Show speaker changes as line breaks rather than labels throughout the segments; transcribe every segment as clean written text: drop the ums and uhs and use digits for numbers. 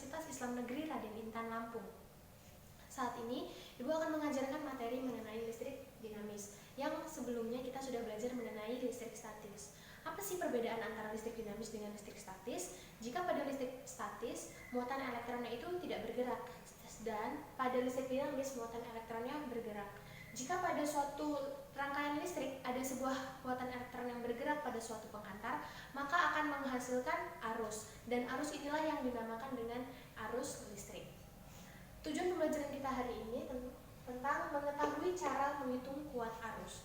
Universitas Islam Negeri Raden Intan Lampung. Saat ini, Ibu akan mengajarkan materi mengenai listrik dinamis, yang sebelumnya kita sudah belajar mengenai listrik statis. Apa sih perbedaan antara listrik dinamis dengan listrik statis? Jika pada listrik statis, muatan elektronnya itu tidak bergerak, dan pada listrik dinamis, muatan elektronnya bergerak. Jika pada suatu rangkaian listrik ada sebuah muatan elektron yang bergerak pada suatu penghantar, maka akan menghasilkan arus, dan arus inilah yang dinamakan dengan arus listrik. Tujuan pembelajaran kita hari ini tentang mengetahui cara menghitung kuat arus.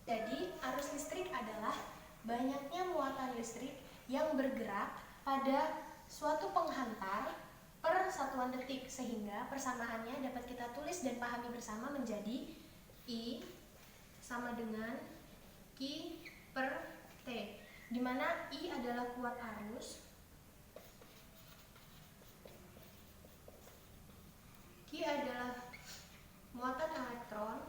Jadi, arus listrik adalah banyaknya muatan listrik yang bergerak pada suatu penghantar per satuan detik, sehingga persamaannya dapat kita tulis dan pahami bersama menjadi I sama dengan Q per T, di mana I adalah kuat arus, Q adalah muatan elektron,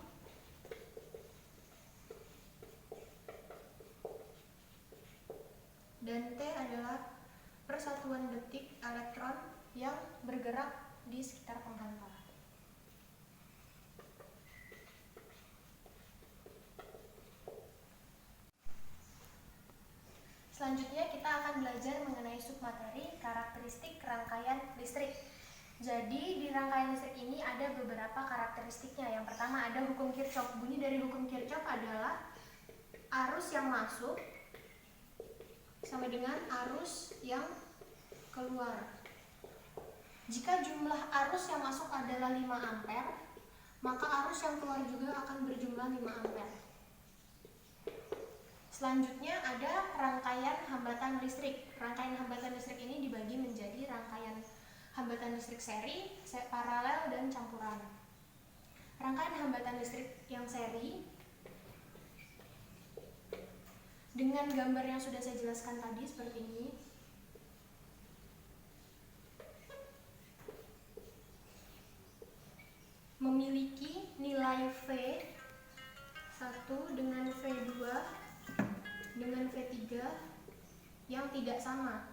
dan T adalah persatuan detik elektron yang bergerak di sekitar penghantar. Selanjutnya kita akan belajar mengenai submateri karakteristik rangkaian listrik. Jadi di rangkaian listrik ini ada beberapa karakteristiknya. Yang pertama ada hukum Kirchhoff. Bunyi dari hukum Kirchhoff adalah arus yang masuk sama dengan arus yang keluar. Jika jumlah arus yang masuk adalah 5 ampere, maka arus yang keluar juga akan berjumlah 5 ampere. Selanjutnya ada rangkaian hambatan listrik. Rangkaian hambatan listrik ini dibagi menjadi rangkaian hambatan listrik seri, paralel, dan campuran. Rangkaian hambatan listrik yang seri dengan gambar yang sudah saya jelaskan tadi seperti ini. Memiliki nilai V1 dengan V2 dengan V3 yang tidak sama,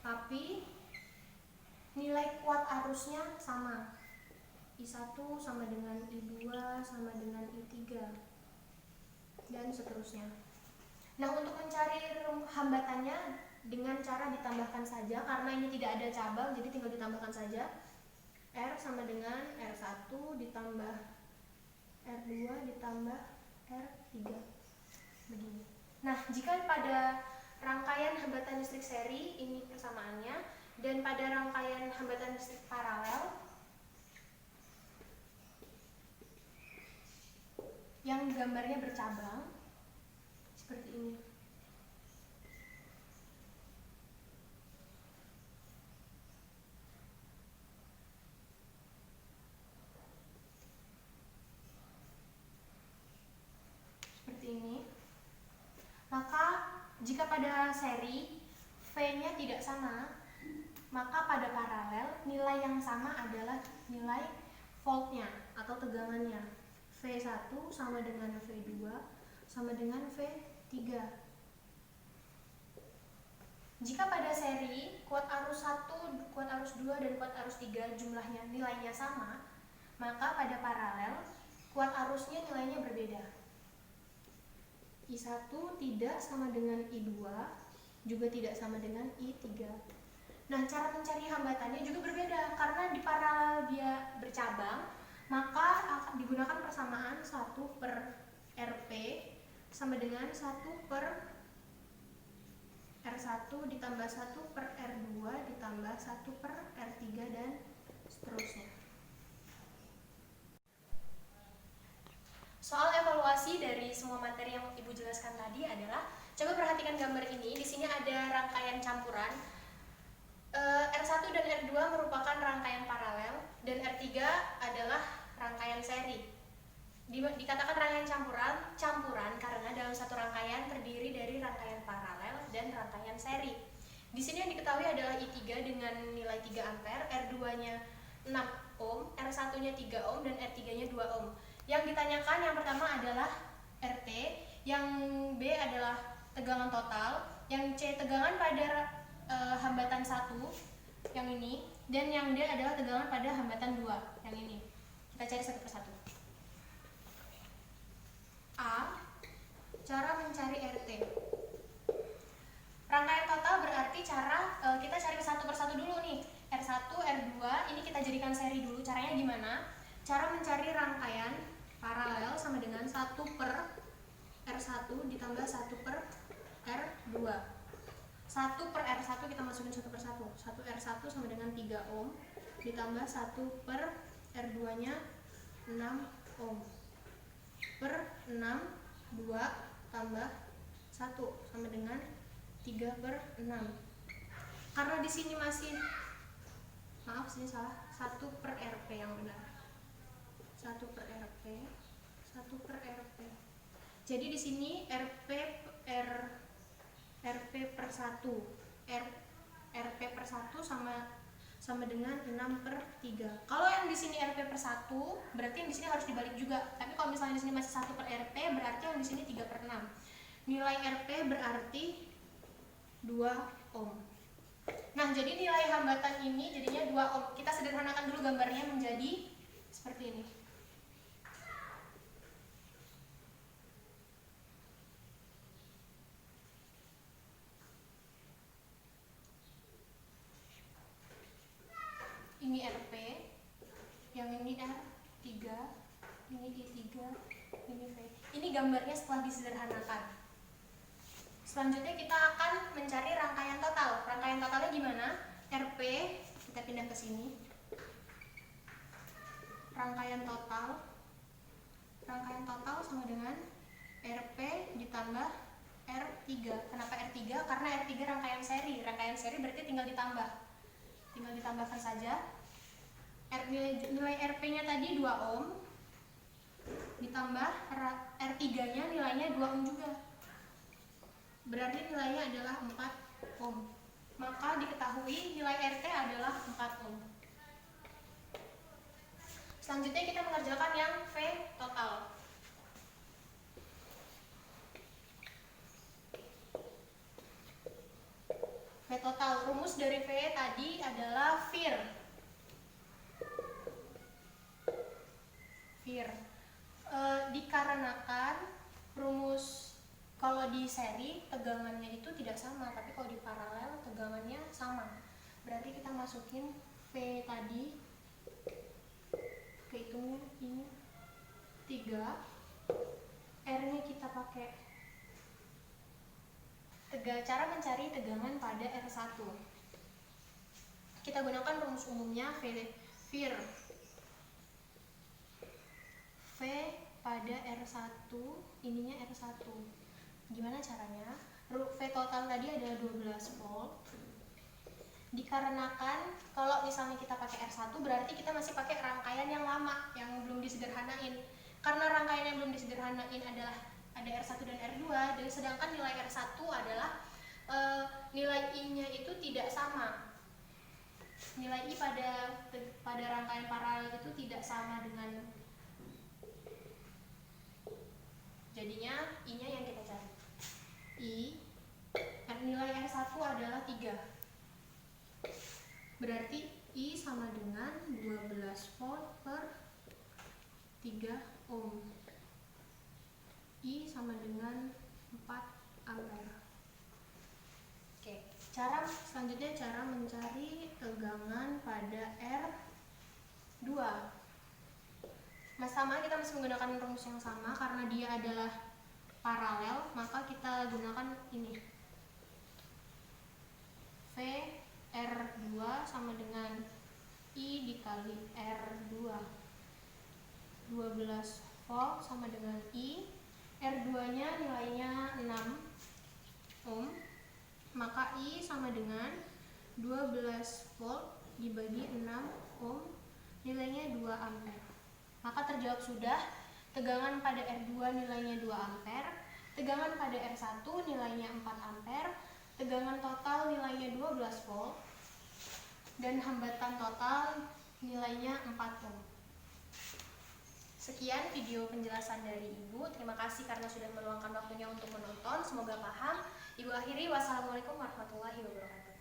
tapi nilai kuat arusnya sama. I1 sama dengan I2 sama dengan I3 dan seterusnya. Nah, untuk mencari hambatannya dengan cara ditambahkan saja, karena ini tidak ada cabang, jadi tinggal ditambahkan saja. R sama dengan R1 ditambah R2 ditambah R3. Begini. Nah, jika pada rangkaian hambatan listrik seri ini persamaannya, dan pada rangkaian hambatan listrik paralel yang gambarnya bercabang seperti ini. Seperti ini. Maka jika pada seri V-nya tidak sama, maka pada paralel nilai yang sama adalah nilai voltnya atau tegangannya. V1 sama dengan V2 sama dengan V3. Jika pada seri kuat arus 1, kuat arus 2, dan kuat arus 3 jumlahnya nilainya sama, maka pada paralel kuat arusnya nilainya berbeda. I1 tidak sama dengan I2, juga tidak sama dengan I3. Nah, cara mencari hambatannya juga berbeda, karena di paralel dia bercabang, maka akan digunakan persamaan 1 per Rp sama dengan 1 per R1 ditambah 1 per R2 ditambah 1 per R3 dan seterusnya. Soal evaluasi dari semua materi yang Ibu jelaskan tadi adalah, coba perhatikan gambar ini. Di sini ada rangkaian campuran. R1 dan R2 merupakan rangkaian paralel, dan R3 adalah rangkaian seri. Dikatakan rangkaian campuran karena dalam satu rangkaian terdiri dari rangkaian paralel dan rangkaian seri. Di sini yang diketahui adalah I3 dengan nilai 3 ampere, R2-nya 6 ohm, R1-nya 3 ohm, dan R3-nya 2 ohm. Yang ditanyakan yang pertama adalah RT, yang B adalah tegangan total, yang C tegangan pada hambatan 1, yang ini, dan yang D adalah tegangan pada hambatan 2, yang ini. Kita cari satu persatu. A. Cara mencari RT. Rangkaian total berarti kita cari satu persatu dulu nih. R1, R2, ini kita jadikan seri dulu. Caranya gimana? Cara mencari rangkaian paralel sama dengan 1 per R1 ditambah 1 per R2. 1 per R1 kita masukin satu persatu. 1 R1 sama dengan 3 ohm ditambah 1 per R2 nya 6 ohm per 6, 2 tambah 1 sama dengan 3 per 6. Karena di sini masih, maaf sini salah, 1 per RP yang benar. 1 per RP, 1 per RP. Jadi di sini RP per 1, RP per 1 sama dengan 6 per 3. Kalau yang di sini RP per 1, berarti yang di sini harus dibalik juga. Tapi kalau misalnya di sini masih 1 per RP, berarti yang di sini 3 per 6. Nilai RP berarti 2 ohm. Nah, jadi nilai hambatan ini jadinya 2 ohm. Kita sederhanakan dulu gambarnya menjadi seperti ini. Ini RP, yang ini R3, ini I3, ini V. Ini gambarnya setelah disederhanakan. Selanjutnya kita akan mencari rangkaian total. Rangkaian totalnya gimana? RP, kita pindah ke sini. Rangkaian total sama dengan RP ditambah R3. Kenapa R3? Karena R3 rangkaian seri. Rangkaian seri berarti tinggal ditambahkan saja. Nilai RP-nya tadi 2 ohm ditambah R3-nya nilainya 2 ohm juga. Berarti nilainya adalah 4 ohm. Maka diketahui nilai RT adalah 4 ohm. Selanjutnya kita mengerjakan yang V total. V total, rumus dari V tadi adalah VIR. Dikarenakan rumus kalau di seri tegangannya itu tidak sama, tapi kalau di paralel tegangannya sama. Berarti kita masukin V tadi, kehitungnya ini 3, R-nya kita pakai cara mencari tegangan pada R1. Kita gunakan rumus umumnya VIR. V pada R1, ininya R1. Gimana caranya? V total tadi adalah 12 volt. Dikarenakan kalau misalnya kita pakai R1 berarti kita masih pakai rangkaian yang lama yang belum disederhanain. Karena rangkaian yang belum disederhanain adalah ada R1 dan R2, dan sedangkan nilai R1 adalah nilai I-nya itu tidak sama. Nilai I pada rangkaian paralel itu tidak sama dengan, jadinya I-nya yang kita cari. Nilai R1 adalah 3. Berarti I sama dengan 12 volt per 3 ohm. I sama dengan 4 ampere. Oke, selanjutnya cara mencari tegangan pada R2. Sama, kita masih menggunakan rumus yang sama karena dia adalah paralel, maka kita gunakan ini. V R2 sama dengan I dikali R2. 12 volt sama dengan I. R2-nya nilainya 6 ohm. Maka I sama dengan 12 volt dibagi 6 ohm, nilainya 2 ampere. Maka terjawab sudah, tegangan pada R2 nilainya 2 ampere, tegangan pada R1 nilainya 4 ampere, tegangan total nilainya 12 volt, dan hambatan total nilainya 4 ohm. Sekian video penjelasan dari Ibu. Terima kasih karena sudah meluangkan waktunya untuk menonton. Semoga paham. Ibu akhiri, wassalamualaikum warahmatullahi wabarakatuh.